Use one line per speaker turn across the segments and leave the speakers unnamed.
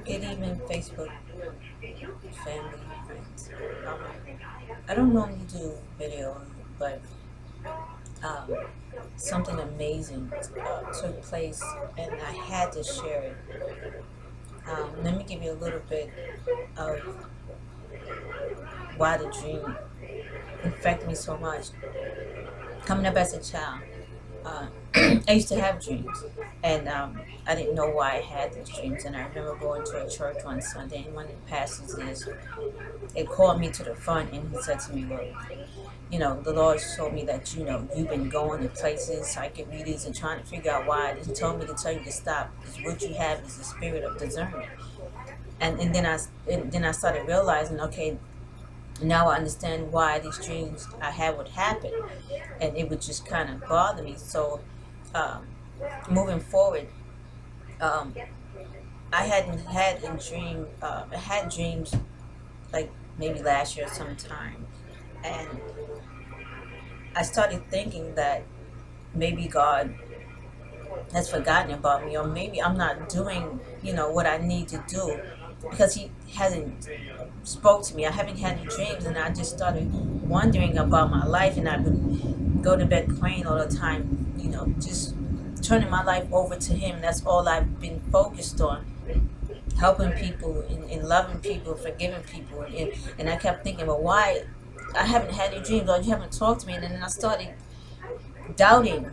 Good evening, Facebook family and friends. Um, I don't normally do video, but um, something amazing took place, and I had to share it. Let me give you a little bit of why the dream affected me so much. Coming up as a child, uh, I used to have dreams, and I didn't know why I had these dreams. And I remember going to a church one Sunday, and one of the pastors it called me to the front, and he said to me, "Look, the Lord showed me that, you've been going to places, psychic readings, and trying to figure out why. He told me to tell you to stop, because what you have is the spirit of discernment." And then I started realizing, okay, now I understand why these dreams I had would happen, and it would just kind of bother me. So, um, moving forward, um, I hadn't had a dream. I had dreams like maybe last year sometime, and I started thinking that maybe God has forgotten about me, or maybe I'm not doing, what I need to do, because He hasn't spoke to me. I haven't had any dreams, and I just started wondering about my life, and I would go to bed praying all the time, just turning my life over to Him. That's all I've been focused on, helping people and loving people, forgiving people, and I kept thinking, well, why I haven't had any dreams, or you haven't talked to me, and then I started doubting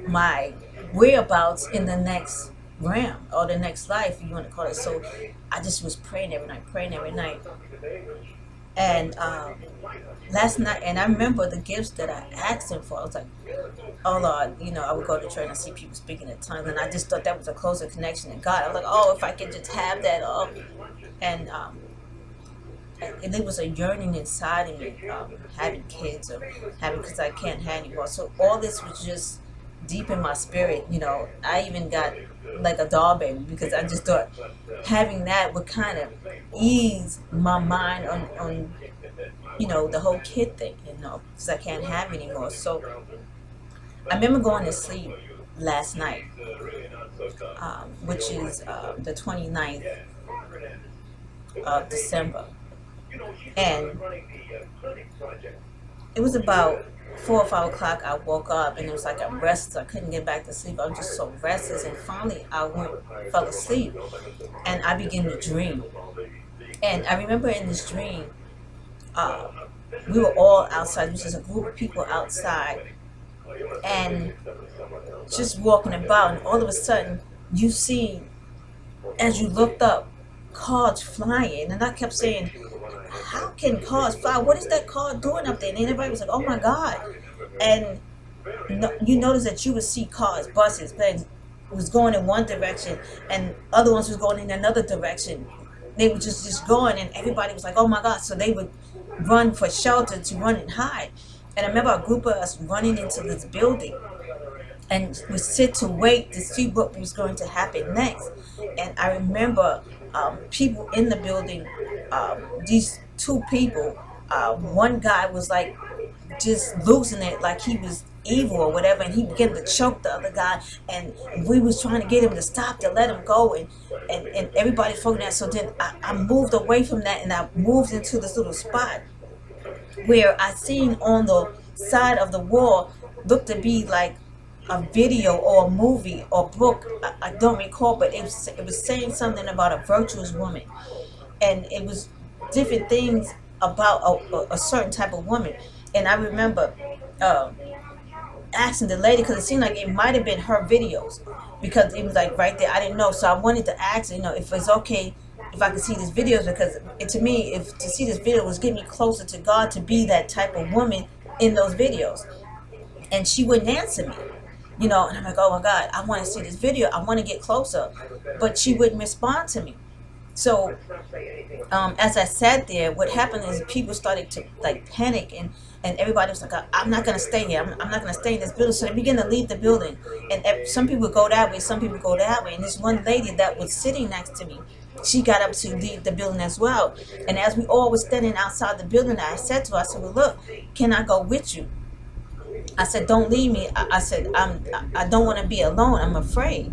my whereabouts in the next realm, or the next life, you want to call it. So I just was praying every night. And last night, and I remember the gifts that I asked Him for. I was like, oh Lord, I would go to church and I see people speaking in tongues, and I just thought that was a closer connection to God. I was like, oh, if I could just have that. And and it was a yearning inside of me, having kids, or having, because I can't have anymore. So all this was just deep in my spirit. I even got like a doll baby, because I just thought having that would kind of ease my mind on the whole kid thing, because I can't have anymore. So I remember going to sleep last night, which is the 29th of December. And it was about 4 or 5 o'clock. I woke up, and it was like I'm restless. I couldn't get back to sleep. I was just so restless. And finally, fell asleep, and I began to dream. And I remember in this dream, uh, we were all outside. There was just a group of people outside, and just walking about. And all of a sudden, you see, as you looked up, cards flying. And I kept saying, how can cards fly? What is that card doing up there? And everybody was like, oh my God. And you notice that you would see cars, buses, planes was going in one direction, and other ones was going in another direction. They were just going, and everybody was like, oh my God. So they would run for shelter, to run and hide. And I remember a group of us running into this building, and we sit to wait to see what was going to happen next. And I remember people in the building, these two people, one guy was like just losing it, like he was evil or whatever, and he began to choke the other guy, and we was trying to get him to stop, to let him go, and everybody focused that. So then I moved away from that, and I moved into this little spot where I seen on the side of the wall looked to be like a video or a movie or book. I don't recall, but it was saying something about a virtuous woman, and it was different things about a certain type of woman. And I remember um, asking the lady, because it seemed like it might have been her videos, because it was like right there. I didn't know, so I wanted to ask her, if it's okay if I could see these videos, because to me, if to see this video was getting me closer to God, to be that type of woman in those videos. And she wouldn't answer me, and I'm like, oh my God, I want to see this video, I want to get closer, but she wouldn't respond to me. So as I sat there, what happened is people started to like panic, and everybody was like, I'm not going to stay here. I'm not going to stay in this building. So they began to leave the building. And some people go that way, some people go that way. And this one lady that was sitting next to me, she got up to leave the building as well. And as we all were standing outside the building, I said to her, I said, well, look, can I go with you? I said, don't leave me. I said, I don't want to be alone. I'm afraid,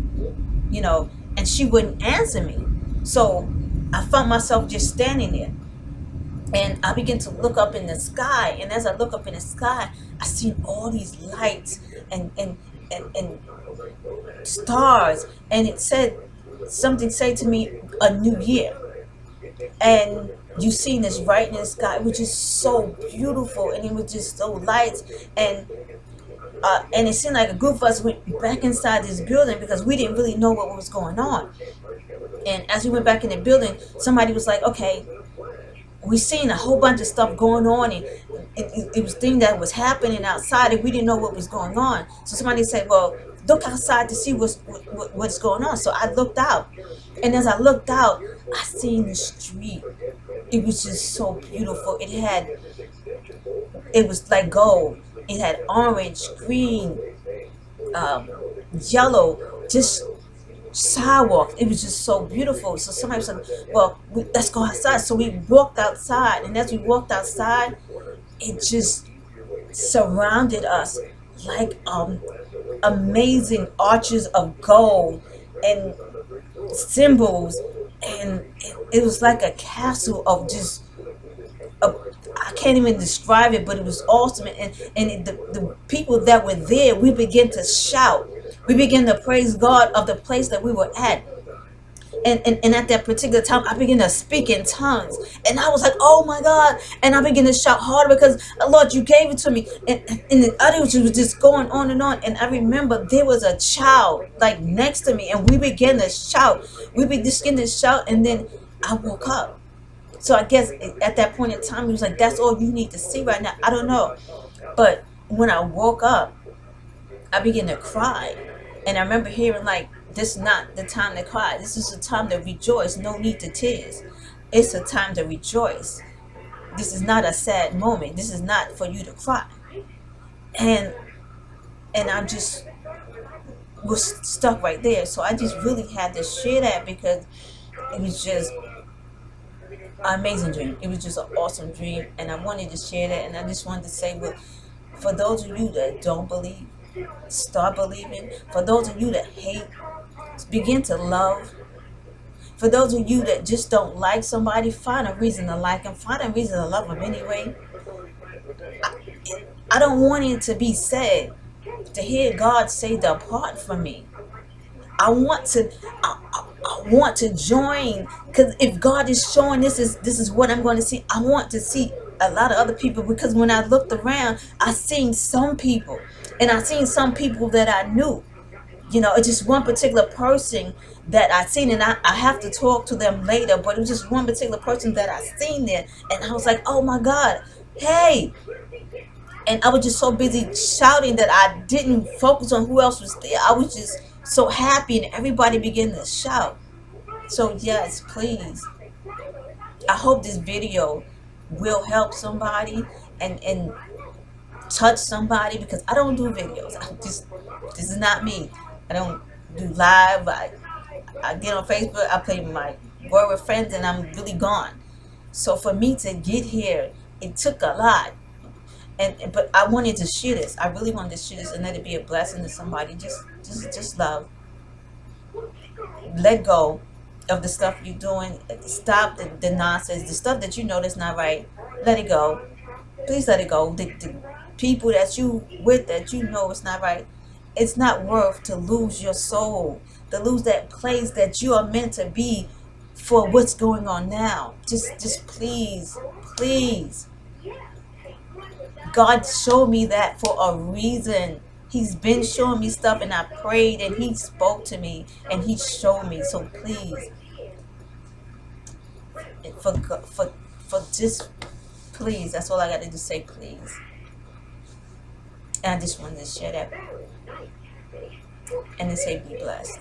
And she wouldn't answer me. So I found myself just standing there, and I began to look up in the sky. And as I look up in the sky, I seen all these lights and stars, and it said something, say to me, a new year. And you seen this right in the sky, which is so beautiful, and it was just so lights. And it seemed like a group of us went back inside this building because we didn't really know what was going on. And as we went back in the building, somebody was like, okay, we seen a whole bunch of stuff going on, and it was things that was happening outside, and we didn't know what was going on. So somebody said, well, look outside to see what's going on. So I looked out, and as I looked out, I seen the street. It was just so beautiful. It was like gold. It had orange, green, um, yellow, just sidewalk. It was just so beautiful. So somebody said, well, let's go outside. So we walked outside, and as we walked outside, it just surrounded us like amazing arches of gold and symbols, and it was like a castle of just I can't even describe it, but it was awesome. The people that were there, we began to shout. We began to praise God of the place that we were at. And at that particular time, I began to speak in tongues. And I was like, oh my God. And I began to shout harder because, Lord, you gave it to me. And the audience was just going on and on. And I remember there was a child like next to me, and we began to shout. We began to shout, and then I woke up. So I guess at that point in time, he was like, that's all you need to see right now. I don't know. But when I woke up, I began to cry. And I remember hearing like, this is not the time to cry. This is the time to rejoice. No need to tears. It's a time to rejoice. This is not a sad moment. This is not for you to cry. And I just was stuck right there. So I just really had to share that because it was just an amazing dream. It was just an awesome dream, and I wanted to share that. And I just wanted to say, well, for those of you that don't believe, start believing. For those of you that hate, begin to love. For those of you that just don't like somebody, find a reason to like them. Find a reason to love them anyway. I don't want it to be said to hear God say, depart from me. I want to join, because if God is showing this is what I'm going to see, I want to see a lot of other people, because when I looked around, I seen some people, and I seen some people that I knew. It's just one particular person that I seen, and I have to talk to them later, but it was just one particular person that I seen there, and I was like, oh my God, hey. And I was just so busy shouting that I didn't focus on who else was there. I was just so happy, and everybody began to shout. So yes, please, I hope this video will help somebody and touch somebody, because I don't do videos. This is not me. I don't do live. I get on Facebook, I play my word with friends, and I'm really gone. So for me to get here, it took a lot. But I wanted to share this. I really wanted to share this and let it be a blessing to somebody. Just love. Let go of the stuff you're doing. Stop the nonsense. The stuff that you know that's not right. Let it go. Please let it go. The people that you with that you know it's not right. It's not worth to lose your soul. To lose that place that you are meant to be for what's going on now. Just please, please. God showed me that for a reason. He's been showing me stuff, and I prayed, and he spoke to me, and he showed me. So please, for just please, that's all I got to do, say please. And I just wanted to share that and to say be blessed.